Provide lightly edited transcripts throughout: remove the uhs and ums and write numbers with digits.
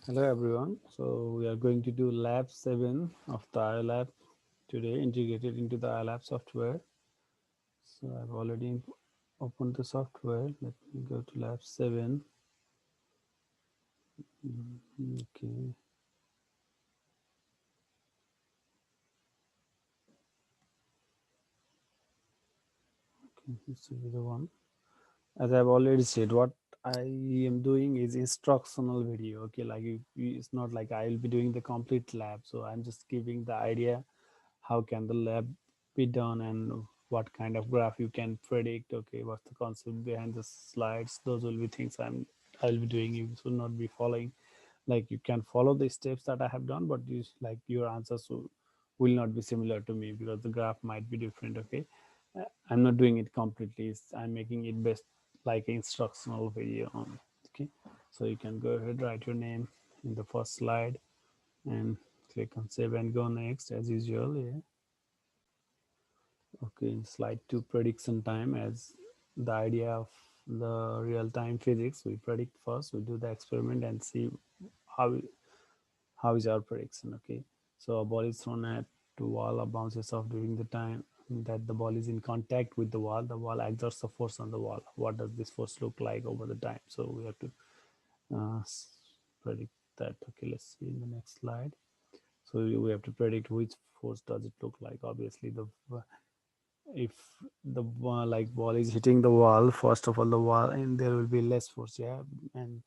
Hello everyone. So we are going to do lab 7 of the IOLab today, integrated into the IOLab software. So I've already opened the software. Let me go to lab 7. Okay, this will be the one. As I've already said, what I am doing is instructional video. Okay, like it's not like I will be doing the complete lab. So I'm just giving the idea how can the lab be done and what kind of graph you can predict. Okay, what's the concept behind the slides? Those will be things I'll be doing. You should not be following, like you can follow the steps that I have done, but you like your answers will not be similar to me because the graph might be different. Okay. I'm not doing it completely. I'm making it best like instructional video on. Okay, so you can go ahead, write your name in the first slide and click on save and go next as usual. Yeah. Okay, in slide 2, prediction time. As the idea of the real-time physics, we predict first, we do the experiment and see how how is our prediction. Okay, so a ball is thrown at to wall or bounces off during the time that the ball is in contact with the wall exerts a force on the wall. What does this force look like over the time? So we have to uh, predict that. Okay, let's see in the next slide. So we have to predict which force does it look like. Obviously the if the like ball is hitting the wall, first of all the wall, and there will be less force. Yeah, and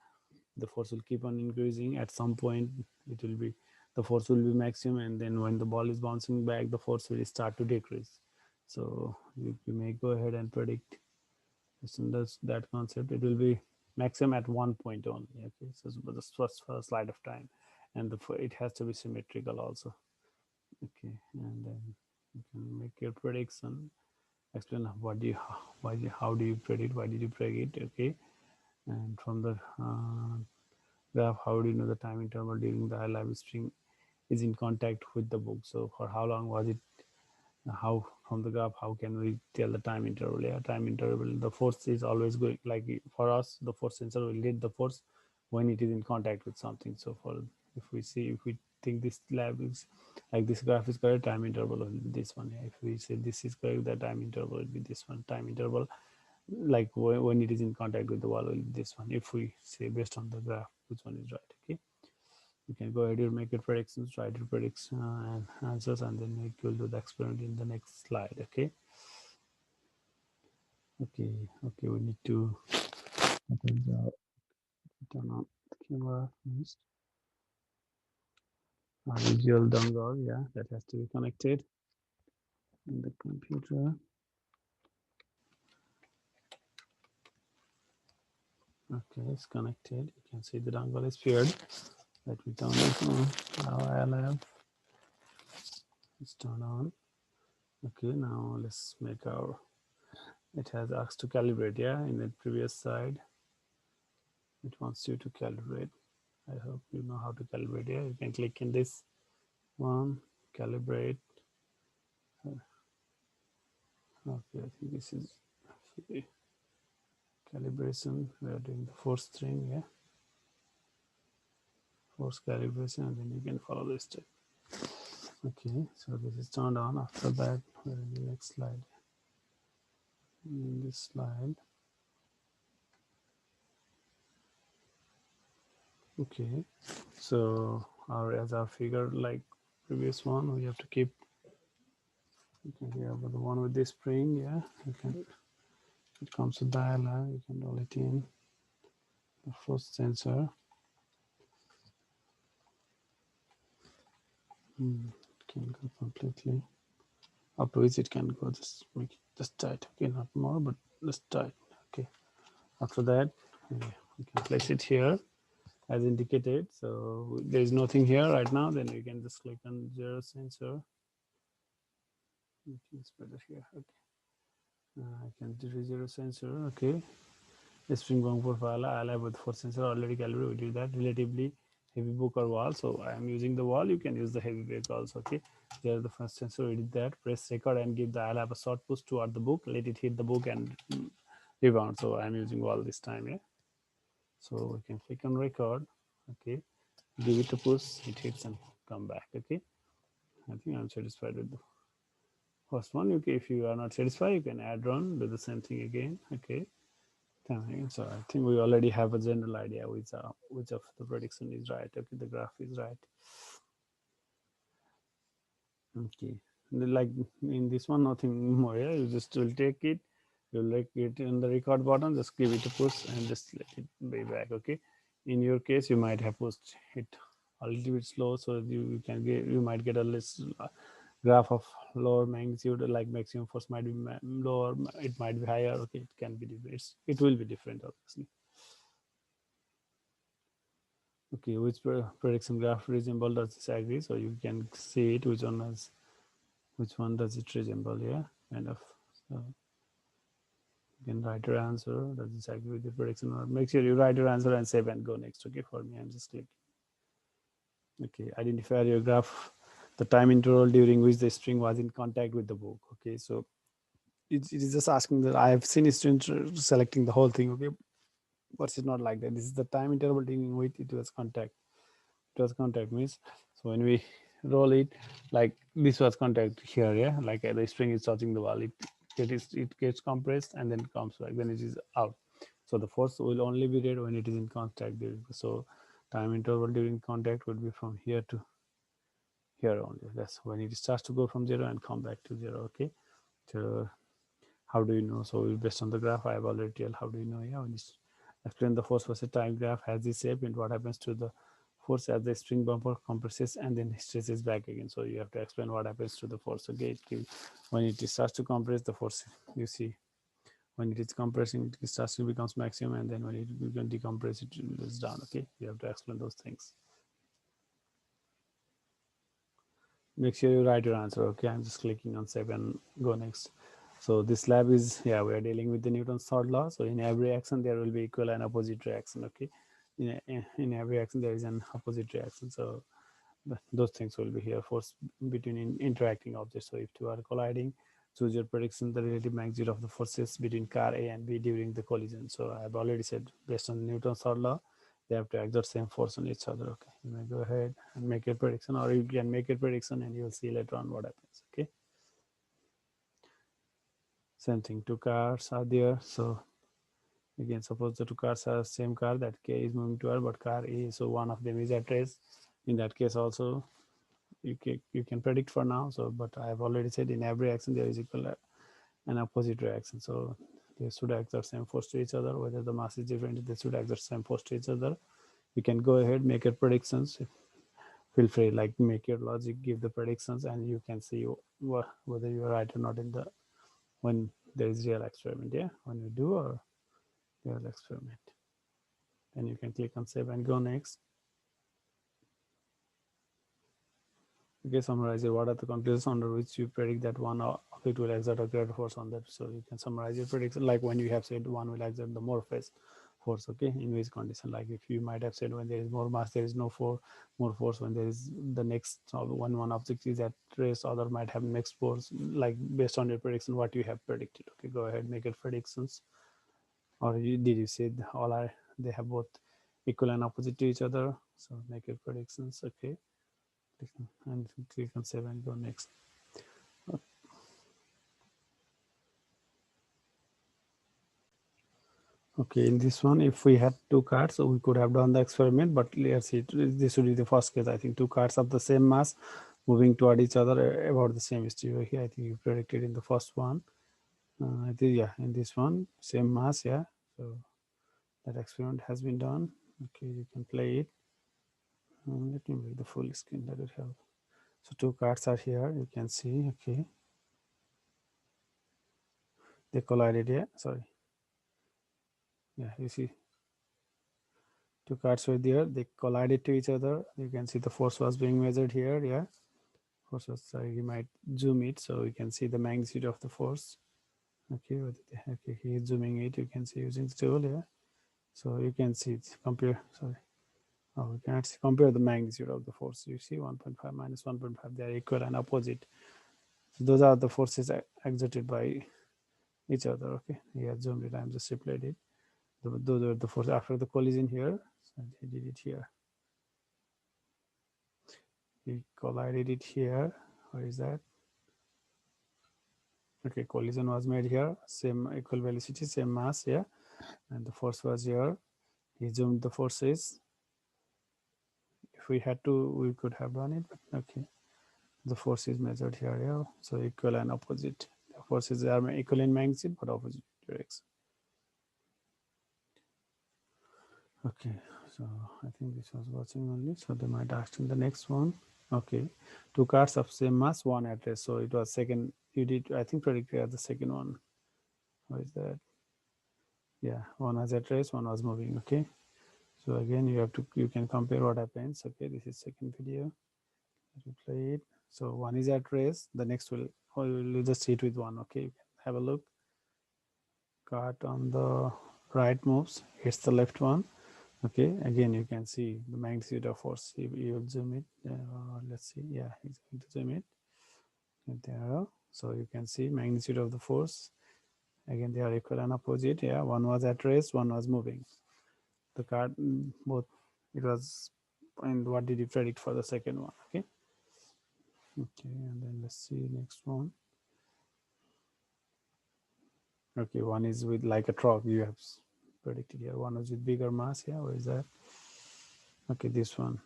the force will keep on increasing. At some point it will be, the force will be maximum, and then when the ball is bouncing back, the force will start to decrease. So you may go ahead and predict that's that concept. It will be maximum at one point only. Okay, so the first slide of time, and it has to be symmetrical also. Okay, and then you can make your prediction, explain what do you, how do you predict, why did you predict. Okay, and from the graph, how do you know the time interval during the live string is in contact with the book? So for how long was it? How from the graph, how can we tell the time interval? Yeah, time interval, the force is always going, like for us the force sensor will read the force when it is in contact with something. So for, if we think this lab is like, this graph is correct, time interval will be this one. Yeah, if we say this is correct, the time interval will be this one. Time interval, like when it is in contact with the wall, will be this one. If we say based on the graph which one is right. Okay, you can go ahead and make your predictions, write your predictions and answers, and then you'll do the experiment in the next slide. Okay. Okay, we need to turn on the camera first. Our visual dongle, yeah, that has to be connected in the computer. Okay, it's connected. You can see the dongle is paired. Let me turn it on. Now IOLab is turned on. Okay, now let's make our, it has asked to calibrate. Yeah, in the previous slide it wants you to calibrate. I hope you know how to calibrate. Yeah, you can click in this one, calibrate. Okay, I think this is calibration. We are doing the force string. Yeah, force calibration, and then you can follow the step. Okay, so this is turned on. After that, we're in the next slide. In this slide, okay, so as our figure like previous one, we have to keep, you can hear about the one with this spring. Yeah, you can, it comes with dial. You can roll it in the first sensor. It can go completely up to which it can go. Just make it just tight. Okay, not more, but just tight. Okay, after that, we can place it here as indicated. So there is nothing here right now. Then you can just click on zero sensor. It's better here. Okay, I can do zero sensor. Okay, the string going profile I have with 4 sensor already calibrated. We did that. Relatively heavy book or wall. So I am using the wall. You can use the heavy book also. Okay, there the first sensor. We did that. Press record and give the I'll have a short push toward the book. Let it hit the book and rebound. So I am using wall this time. Yeah. So we can click on record. Okay, give it a push, it hits and come back. Okay, I think I'm satisfied with the first one. Okay, if you are not satisfied, you can add on, do the same thing again. Okay, fine. So I think we already have a general idea which of the prediction is right. Okay, the graph is right. Okay, like in this one, nothing more. Yeah, you just will take it, you'll like it in the record button, just give it a push and just let it be back. Okay, in your case, you might have pushed it a little bit slow, so you can get, you might get a less graph of lower magnitude, like maximum force might be lower, it might be higher. Okay, it can be different. It will be different, obviously. Okay, which prediction graph resemble does this agree? So you can see it, which one does it resemble? Yeah, kind of. So you can write your answer. Does this agree with the prediction? Or make sure you write your answer and save and go next. Okay, for me, I'm just clicking. Okay, identify your graph, the time interval during which the string was in contact with the book. Okay, so it is just asking that I have seen students selecting the whole thing. Okay, but it's not like that. This is the time interval during which it was contact. It was contact means, so when we roll it, like this was contact here. Yeah, like the string is touching the wall, it gets compressed and then comes back, then it is out. So the force will only be read when it is in contact during, so time interval during contact would be from here to here only. That's when it starts to go from 0 and come back to 0. Okay, so how do you know? So based on the graph I have already told. How do you know? Yeah, when you explain the force versus time graph has this shape, and what happens to the force as the string bumper compresses and then stretches back again. So you have to explain what happens to the force. Okay, when it starts to compress, the force, you see, when it is compressing, it starts to becomes maximum, and then when it can decompress, it is down. Okay, you have to explain those things. Make sure you write your answer. Okay, I'm just clicking on save and go next. So this lab is, yeah, we are dealing with the Newton's third law. So in every action there will be equal and opposite reaction. Okay, in every action there is an opposite reaction. So those things will be here. Force between interacting objects. So if two are colliding, choose your prediction the relative magnitude of the forces between car A and B during the collision. So I've already said, based on Newton's third law, they have to exert same force on each other. Okay, you may go ahead and make a prediction, or you can make a prediction and you'll see later on what happens. Okay, same thing, two cars are there. So again, suppose the two cars are same car, that K is moving toward, but car A, so one of them is at rest. In that case also, you can predict for now. So but I have already said, in every action there is equal and opposite reaction. So they should exert same force to each other. Whether the mass is different, they should exert same force to each other. You can go ahead, make your predictions. Feel free, like make your logic, give the predictions, and you can see whether you are right or not in the, when there is real experiment. Yeah, when you do or real experiment, then you can click on save and go next. Okay, summarize it. What are the conclusions under which you predict that one of it will exert a greater force on that? So you can summarize your prediction, like when you have said one will exert the more force. Okay, in which condition? Like if you might have said when there is more mass, there is no more force. When there is the next one object is at rest, other might have next force. Like based on your prediction, what you have predicted. Okay, go ahead, make your predictions. Or did you say all are, they have both equal and opposite to each other? So make your predictions. Okay, and click on save and go next. Okay, in this one, if we had two cards, so we could have done the experiment, but let's see, this would be the first case. I think two cards of the same mass moving toward each other about the same stereo here. I think you predicted in the first one. I think, yeah, in this one, same mass, yeah. So that experiment has been done. Okay, you can play it. Let me make the full screen, that will help. So two cards are here, you can see, okay. They collided, yeah, sorry. Yeah, you see, two cards were there, they collided to each other. You can see the force was being measured here, yeah. Force was, sorry, you might zoom it so you can see the magnitude of the force. Okay, okay, he's zooming it, you can see using the tool, yeah. So you can see it, compare, sorry. Oh, we can actually compare the magnitude of the force. You see 1.5 minus 1.5, they are equal and opposite. So those are the forces exerted by each other, okay. He has zoomed it, I'm just replayed it. Those are the forces after the collision here. So they did it here. we collided it here. Where is that? Okay, collision was made here, same equal velocity, same mass here, and the force was here. He zoomed the forces. If we had to, we could have done it, but okay. The force is measured here, yeah. So equal and opposite. The forces are equal in magnitude but opposite direction. Okay, so I think this was watching only. So they might ask in the next one. Okay, two cards of same mass, one at rest. So it was second. You did, I think, predicted the second one. What is that? Yeah, one was at rest, one was moving. Okay, so again you can compare what happens. Okay, this is second video. Let me play it. So one is at rest. The next will just hit with one. Okay, you can have a look. Card on the right moves, hits the left one. Okay, again you can see the magnitude of force. You will zoom it. Let's see. Yeah, he's going to zoom it. There. So you can see magnitude of the force. Again, they are equal and opposite. Yeah, one was at rest, one was moving. The card both. It was. And what did you predict for the second one? Okay. Okay, and then let's see next one. Okay, one is with like a truck. You have predicted here. One is with bigger mass. Yeah, where is that? Okay, this one.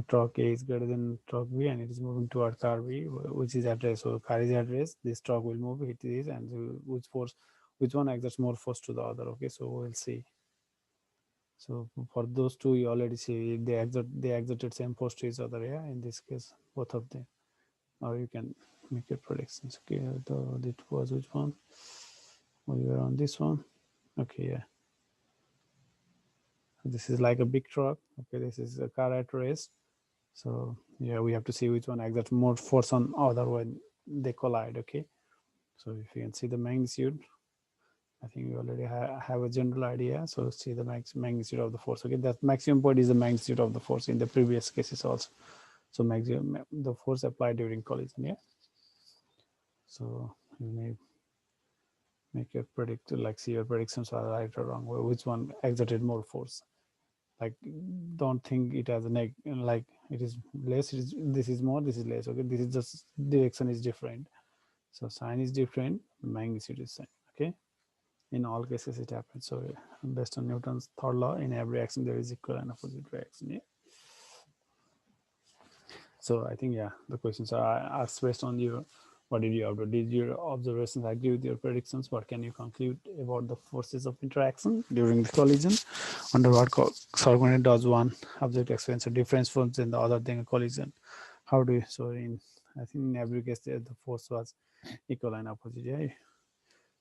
Truck A is greater than truck B and it is moving toward car B, which is at rest. So car is at rest, this truck will move, hit this, and which one exerts more force to the other. Okay, so we'll see. So for those two, you already see they exerted same force to each other. Yeah, in this case, both of them. Or you can make your predictions. Okay, it was which one? We were on this one. Okay, yeah. This is like a big truck. Okay, this is a car at rest. So yeah, we have to see which one exerts more force on other when they collide. Okay, so if you can see the magnitude, I think you already have a general idea. So see the magnitude of the force. Okay, that maximum point is the magnitude of the force in the previous cases also. So maximum the force applied during collision. Yeah. So you may make your like see your predictions are right or wrong. Which one exerted more force? Like don't think it as a like it is less. This is more. This is less. Okay, this is just direction is different. So sign is different, magnitude is same. Okay, in all cases it happens. So based on Newton's third law, in every action there is equal and opposite reaction. Yeah. So I think yeah, the questions are asked based on your what did you observe? Did your observations agree with your predictions? What can you conclude about the forces of interaction during the collision? Under what circumstance does one object experience a different force than the other than a collision? How do you, so in I think in every case the force was equal and opposite. Yeah.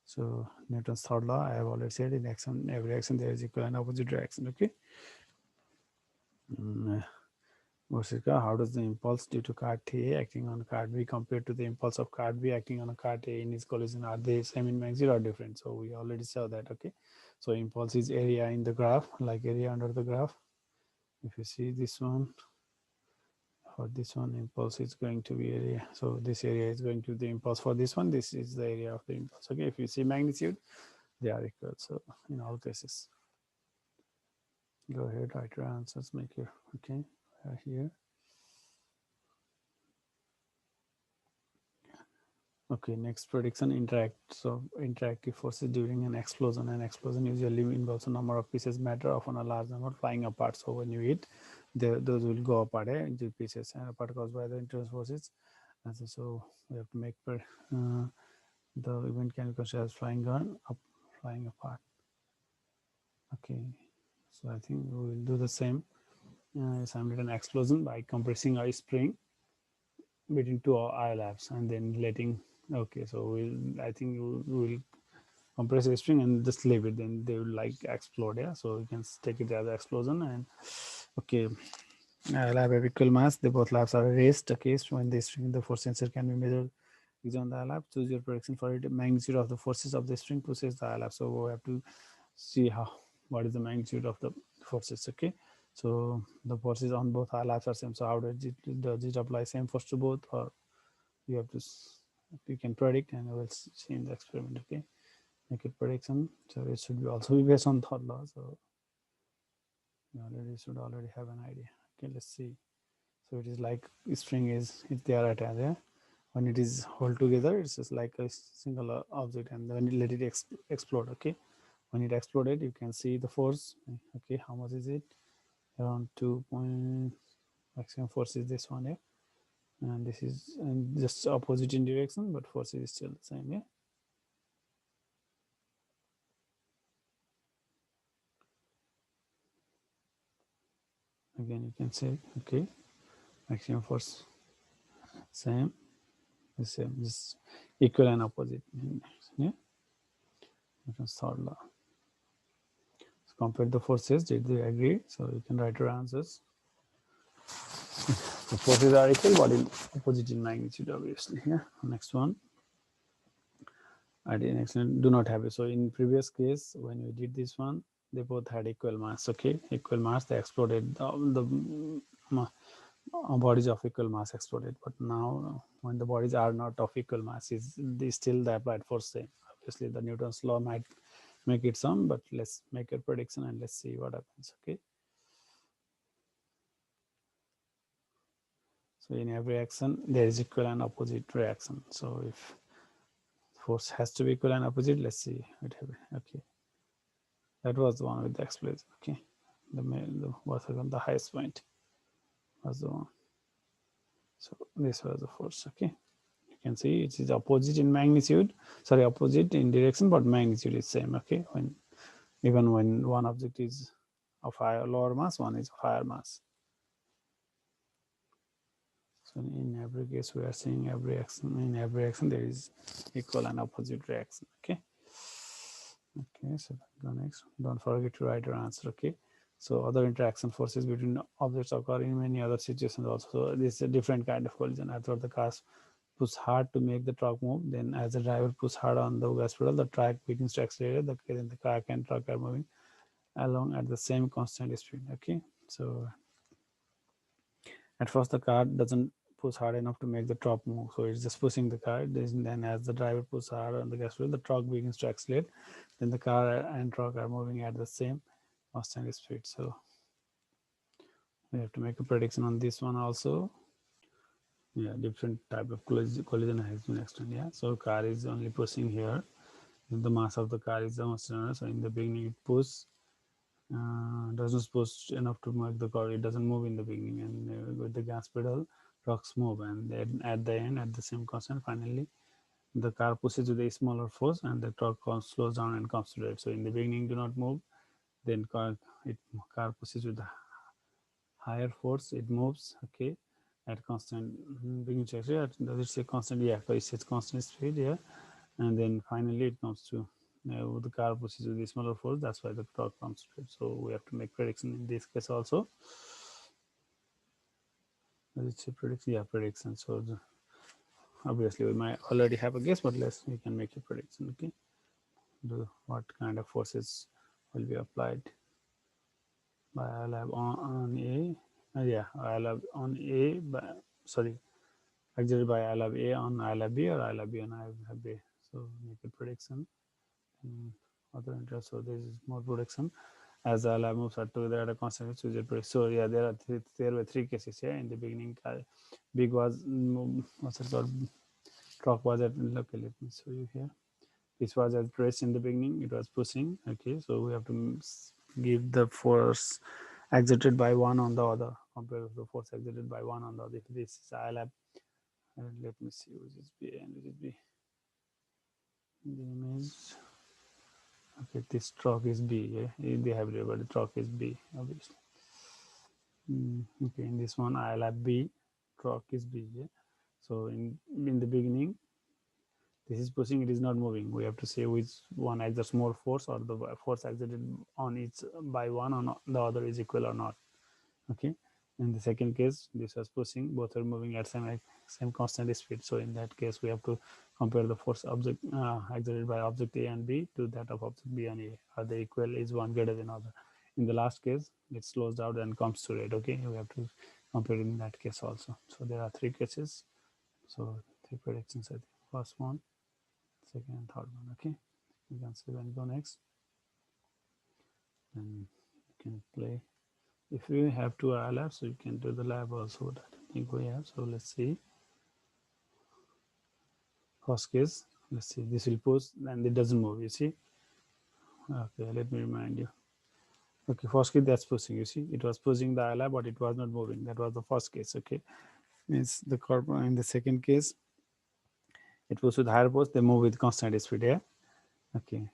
So Newton's third law, I have already said in action, every action there is equal and opposite reaction. Okay. Mm, how does the impulse due to card A acting on card B compared to the impulse of card B acting on a card A in its collision? Are they same in magnitude or different? So we already saw that. Okay. So impulse is area in the graph, like area under the graph. If you see this one, for this one, impulse is going to be area. So this area is going to the impulse for this one. This is the area of the impulse. Okay. If you see magnitude, they are equal. So in all cases. Go ahead, write your answers, make your, okay, here. Okay, next prediction, interact. So interactive forces during an explosion. An explosion usually involves a number of pieces matter, often a large number flying apart. So when you hit, those will go apart into pieces and apart caused by the internal forces. And so we have to make the event can be considered as flying gun up, flying apart. Okay, so I think we will do the same. Simulate an explosion by compressing a spring between two IOLabs and then letting. Okay, so I think we'll compress the string and just leave it, then they will like explode. Yeah, so you can take it as an explosion. And okay, IOLab have equal mass, they both labs are raised. Okay, so when the string the force sensor can be measured using on the IOLab. Choose your prediction for it, magnitude of the forces of the string pushes the IOLab. So we have to see what is the magnitude of the forces. Okay, so the forces on both IOLabs are same. So how does it apply same force to both, or you have to you can predict and we'll see in the experiment. Okay, make a prediction. So it should be also be based on third law. So you should already have an idea. Okay, let's see. So it is like string is there at there. When it is hold together, it's just like a single object, and then you let it explode. Okay, when it exploded, you can see the force. Okay, how much is it? Around 2 point, maximum force is this one, yeah, and this is and just opposite in direction, but force is still the same, yeah. Again, you can say, okay, maximum force same, the same, just equal and opposite, yeah. Newton's third law. So compare the forces. Did they agree? So you can write your answers. The forces are equal, but in opposite in magnitude, obviously. Yeah. Next one. I did excellent. Do not have it. So in previous case, when we did this one, they both had equal mass. Okay, equal mass. They exploded. The bodies of equal mass exploded. But now, when the bodies are not of equal mass, is still the applied force same. Obviously, the Newton's law might make it some, but let's make a prediction and let's see what happens. Okay. So in every action, there is equal and opposite reaction. So if force has to be equal and opposite, let's see. Okay, that was the one with the explosion. Okay, the highest point was the one. So this was the force. Okay, you can see it is opposite in magnitude. Sorry, opposite in direction, but magnitude is same. Okay, when even when one object is of higher lower mass, one is of higher mass. So in every case, we are seeing every action. In every action, there is equal and opposite reaction. Okay. Okay. So go next. Don't forget to write your answer. Okay. So other interaction forces between objects occur in many other situations also. So this is a different kind of collision. After the car push hard to make the truck move, then as the driver push hard on the gas pedal, the truck begins to accelerate. Then the car and truck are moving along at the same constant speed. Okay. So at first, the car doesn't push hard enough to make the truck move, so it's just pushing the car. Then, as the driver pushes hard on the gas pedal, the truck begins to accelerate. Then the car and truck are moving at the same constant speed. So we have to make a prediction on this one also. Yeah, different type of collision has been explained. Yeah, so car is only pushing here. The mass of the car is the most. So in the beginning, it pushes. Doesn't push enough to make the car. It doesn't move in the beginning, and with the gas pedal, trucks move, and then at the end, at the same constant, finally, the car pushes with a smaller force, and the truck slows down and comes to it. So in the beginning, do not move. Then car pushes with a higher force. It moves. Okay, at constant beginning. Does it say constant? Yeah, it says constant speed. Yeah, and then finally it comes to the car pushes with the smaller force. That's why the torque comes to it. So we have to make prediction in this case also. It's a prediction, yeah, prediction. So obviously we might already have a guess, but we can make a prediction. Okay, what kind of forces will be applied by IOLab on A? Yeah, IOLab on A. Sorry, exerted by IOLab A on IOLab B, or IOLab B on IOLab B. So make a prediction. Other interest. So this is more prediction. As the lab moves together at a constant speed. So yeah, there were three cases here. In the beginning, big was what's it called? Truck was at, okay, let me show you here. This was at press in the beginning. It was pushing. Okay, so we have to give the force exerted by one on the other compared to the force exerted by one on the other. If this is IOLab, let me see which is B and which is B. The image. Okay, this truck is B. Yeah, they have it, but the truck is B, obviously. Okay, in this one I'll have B, truck is B. Yeah? So in the beginning, this is pushing, it is not moving. We have to say which one exerts more force, or the force exerted on each by one on the other is equal or not. Okay, in the second case, this was pushing, both are moving at same constant speed. So in that case, we have to compare the force exerted by object A and B to that of object B and A. Are they equal? Is one greater than other? In the last case, it slows down and comes to rate. Okay, we have to compare in that case also. So there are three cases. So three predictions. I think first one, second, and third one. Okay, you can see when go next, and you can play. If you have two IOLabs, so you can do the lab also. That me go here. So let's see. First case, let's see, this will push and it doesn't move, you see. Okay, let me remind you. Okay, first case that's pushing, you see, it was pushing the IOLab, but it was not moving. That was the first case. Okay, means the curve in the second case, it pushes with higher force, they move with constant speed. Yeah. Okay,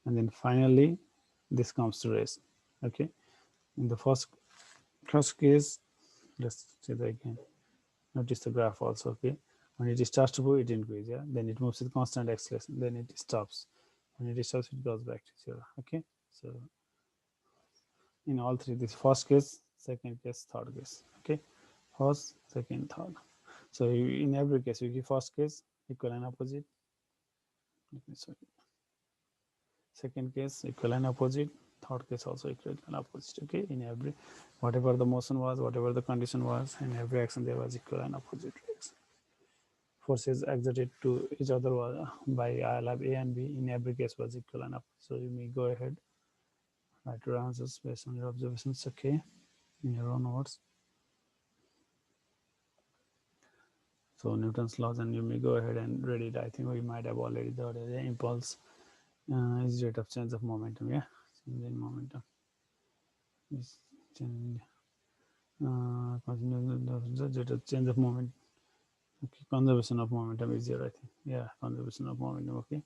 and then finally this comes to rest. Okay, in the first case, let's say that again. Notice the graph also. Okay, when it starts to move, it increases. Yeah, then it moves with constant acceleration, then it stops. When it stops, it goes back to zero. Okay, so in all three, this first case, second case, third case. Okay, first, second, third. So in every case, we give first case equal and opposite. Sorry. Second case equal and opposite. Third case also equal and opposite. Okay, in every, whatever the motion was, whatever the condition was, in every action there was equal and opposite reaction. Forces exerted to each other by IOLab A and B in every case was equal and opposite. So you may go ahead, write your answers based on your observations. Okay, in your own words. So Newton's laws, and you may go ahead and read it. I think we might have already done the impulse is rate of change of momentum. Yeah, change in momentum is change. The change of moment. Okay, conservation of momentum is zero. I think. Yeah, conservation of momentum. Okay.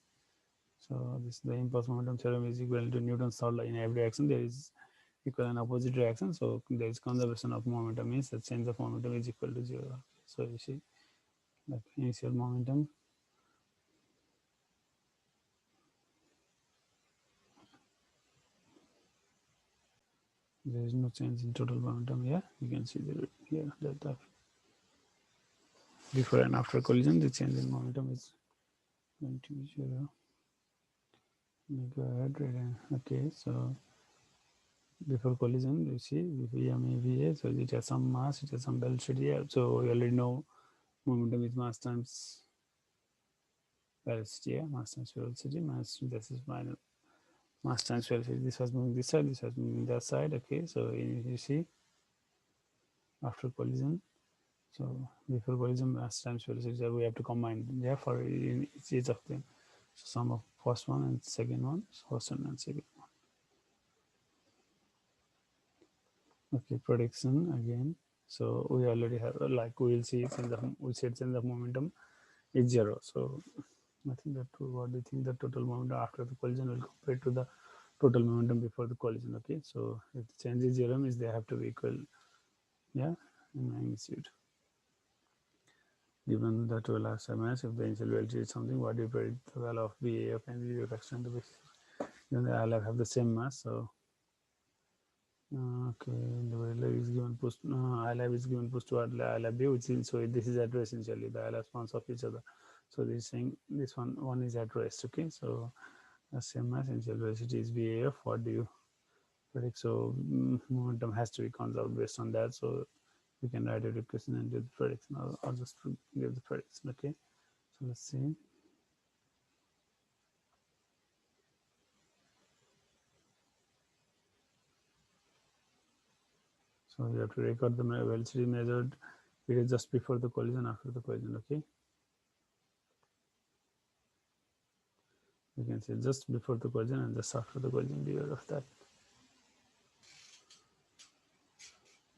So this the impulse momentum theorem is equal to Newton's third law. In every action there is equal and opposite reaction. So there is conservation of momentum means the change of momentum is equal to zero. So you see, like initial momentum. There is no change in total momentum. Yeah, you can see here that the before and after collision, the change in momentum is going to be zero. Let me go ahead. Okay, so before collision, you see VMAVA, so it has some mass, it has some velocity here. So we already know momentum is mass times velocity. Yeah, mass times velocity. This is minus mass times velocity. This was moving this side, this was moving that side. Okay, so you see after collision. So before collision, mass times velocity. So we have to combine. Yeah, for each of them. So sum of first one and second one, first one and second one. Okay, prediction again. So we already have, like we will see change of, we said change of momentum is zero. So I think that what do you think the total momentum after the collision will compare to the total momentum before the collision. Okay, so if the change is zero means they have to be equal. Yeah, in magnitude. Given the 12 mass, if the initial velocity is something, what do you predict the value of BAF and BAF on the basis? Then the IOLab have the same mass. So okay, the IOLab is given push. IOLab is given push to IOLab B, which is, so this is at rest essentially. The IOLab spawns off each other. So this is saying this one is at rest. Okay, so the same mass, initial velocity is BAF. What do you predict? So momentum has to be conserved based on that. So we can write a equation and do the prediction. I'll just give the prediction. Okay, so let's see. So you have to record the velocity measured. It is just before the collision, after the collision. Okay, you can see just before the collision and just after the collision. Beware of that.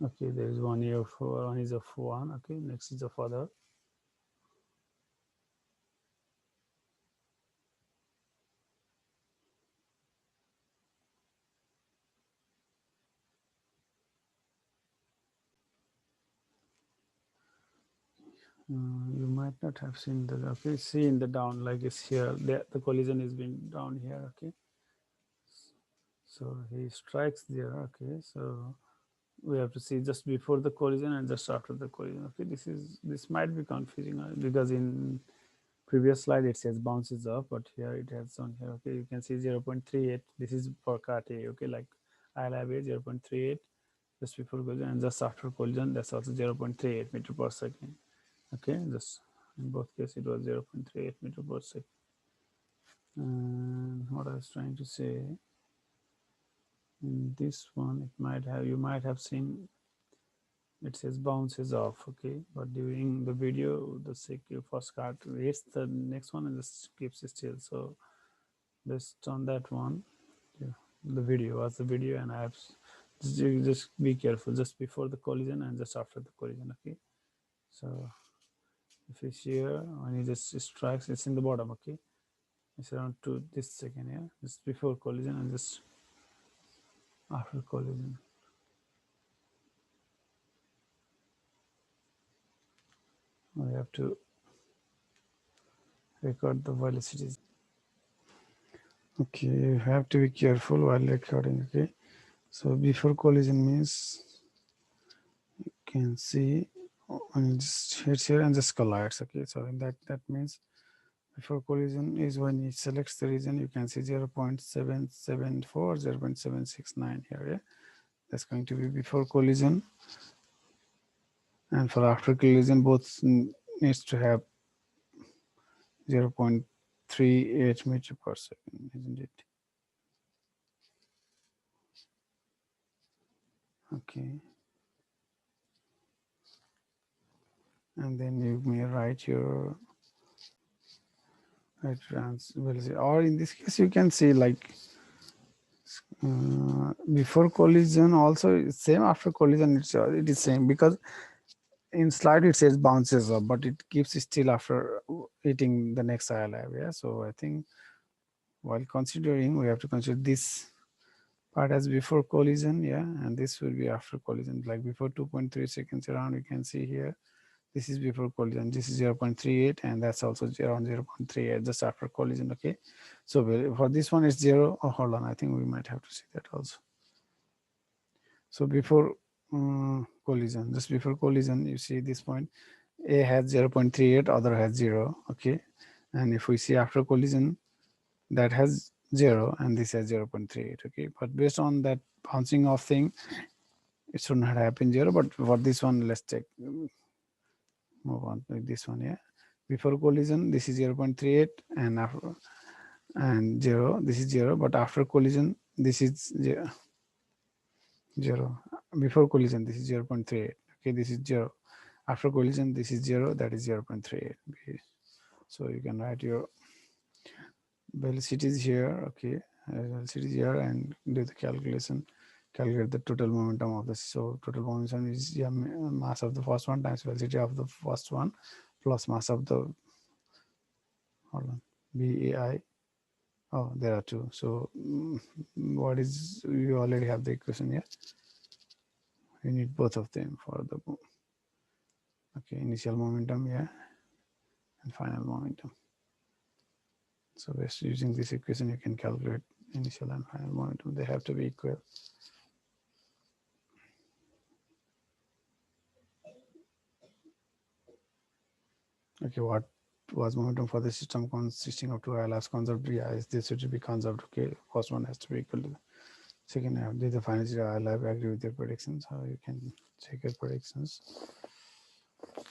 Okay, there is one year of one is of one. Okay, next is of other. You might not have seen the, okay, see in the down, like it's here, the collision is being down here. Okay, so he strikes there. Okay, so we have to see just before the collision and just after the collision. Okay, this might be confusing because in previous slide it says bounces off, but here it has on here. Okay, you can see 0.38. This is for cut A. Okay, like IOLab A 0.38 just before collision and just after collision, that's also 0.38 meter per second. Okay, just in both cases it was 0.38 meter per second. And what I was trying to say, in this one, it might have, you might have seen it says bounces off, okay, but during the video the secure first card hits the next one and just keeps it still. So let's turn that one. Yeah, the video was the video, and I have just be careful just before the collision and just after the collision, okay. So if it's here when it just strikes, it's in the bottom, okay. It's around to this second, yeah, just before collision and just after collision. We have to record the velocities. Okay, you have to be careful while recording, okay. So before collision means you can see when it just hits here and just collides, okay. So that means before collision is when it selects the region, you can see 0.774, 0.769 here, yeah. That's going to be before collision, and for after collision both needs to have 0.38 meter per second, isn't it? Okay, and then you may write your velocity, or in this case you can see like before collision also same, after collision it is same, because in slide it says bounces up, but it keeps still after hitting the next IOLab, yeah. So I think while considering, we have to consider this part as before collision, yeah, and this will be after collision, like before 2.3 seconds around, you can see here, this is before collision, this is 0.38, and that's also around 0.38 just after collision, okay. So for this one it's 0. Oh, hold on, I think we might have to see that also. So before collision, just before collision, you see this point, A has 0.38, other has 0, okay. And if we see after collision, that has 0 and this has 0.38, okay. But based on that bouncing off thing, it should not happen 0, but for this one, let's take, move on with this one, yeah. Before collision, this is 0.38, and after, and 0, this is 0, but after collision, this is 0. Before collision, this is 0.38, okay, this is 0. After collision, this is 0, that is 0.38. So you can write your velocities here, okay, velocities here, and do the calculation, calculate the total momentum of this. So total momentum is, yeah, mass of the first one times velocity of the first one plus mass of the, hold on, BAI. Oh, there are two. So what is, you already have the equation here. You need both of them for the, okay, initial momentum, yeah, and final momentum. So just using this equation, you can calculate initial and final momentum. They have to be equal. Okay, what was momentum for the system consisting of two IOLabs conserved? Yeah, is this should be conserved. Okay, first one has to be equal to the second. Did the final IOLab agree with your predictions? How you can check your predictions?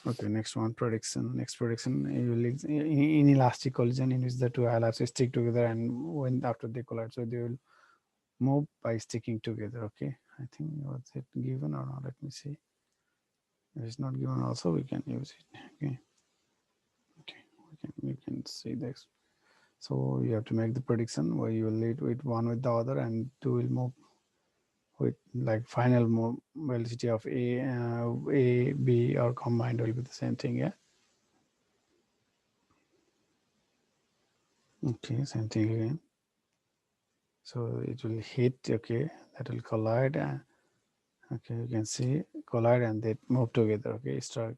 Okay, next one, prediction. Next prediction, inelastic collision in which the two IOLabs stick together, and when after they collide, so they will move by sticking together. Okay, I think was it given or not? Let me see. If it's not given, also we can use it. Okay, we can see this. So you have to make the prediction where you will lead with one with the other, and two will move with like final velocity of A, B, or combined will be the same thing. Yeah. Okay, same thing again. So it will hit. Okay, that will collide. Okay, you can see collide and they move together. Okay, start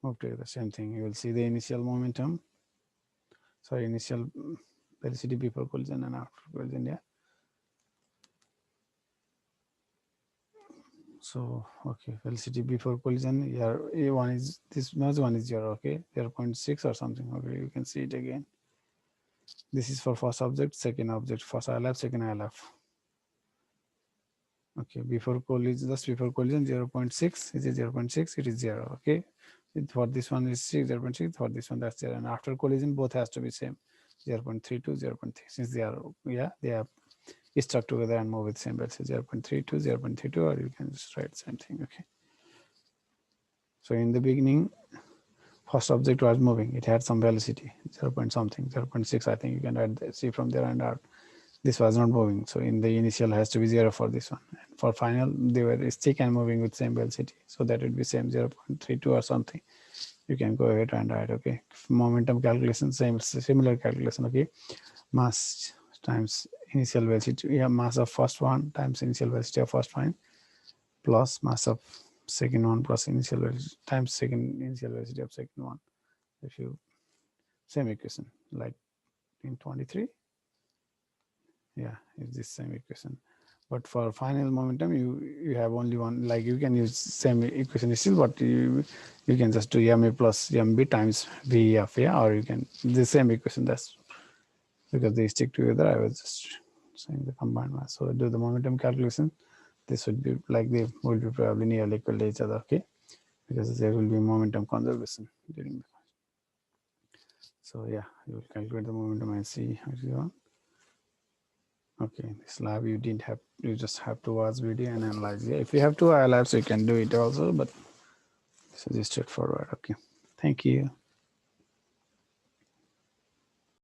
move together. Same thing. You will see the initial momentum. Sorry, initial velocity before collision and after collision. Yeah. So okay, velocity before collision, here A1 is this much, one is 0, okay, 0.6 or something. Okay, you can see it again. This is for first object, second object, first IOLab, second IOLab. Okay, before collision, just before collision, 0.6, is it 0.6? It is 0, okay. For this one is 6, 0.6, for this one that's 0. And after collision, both has to be same, 0.32, 0.3. Since they are, yeah, they are stuck together and move with same velocity, 0.32, 0.32, or you can just write same thing, okay. So in the beginning, first object was moving. It had some velocity, 0 point something, 0.6. I think you can see from there and out. This was not moving. So in the initial has to be 0 for this one. And for final, they were stick and moving with same velocity. So that would be same 0.32 or something. You can go ahead and write, okay. Momentum calculation, similar calculation, okay. Mass times initial velocity, yeah, mass of first one times initial velocity of first one plus mass of second one plus initial velocity times second initial velocity of second one. If you same equation like in 23, yeah, it's this same equation. But for final momentum, you have only one. Like you can use same equation still, but you can just do ma plus mb times vf, yeah, or you can the same equation. That's because they stick together. I was just saying the combined mass. So do the momentum calculation. This would be like they would be probably nearly equal to each other, okay? Because there will be momentum conservation during the. So yeah, you will calculate the momentum and see how you go. Okay, this lab you didn't have, you just have to watch video and analyze. Yeah, if you have two IOLabs, you can do it also, but this is straightforward. Okay, thank you.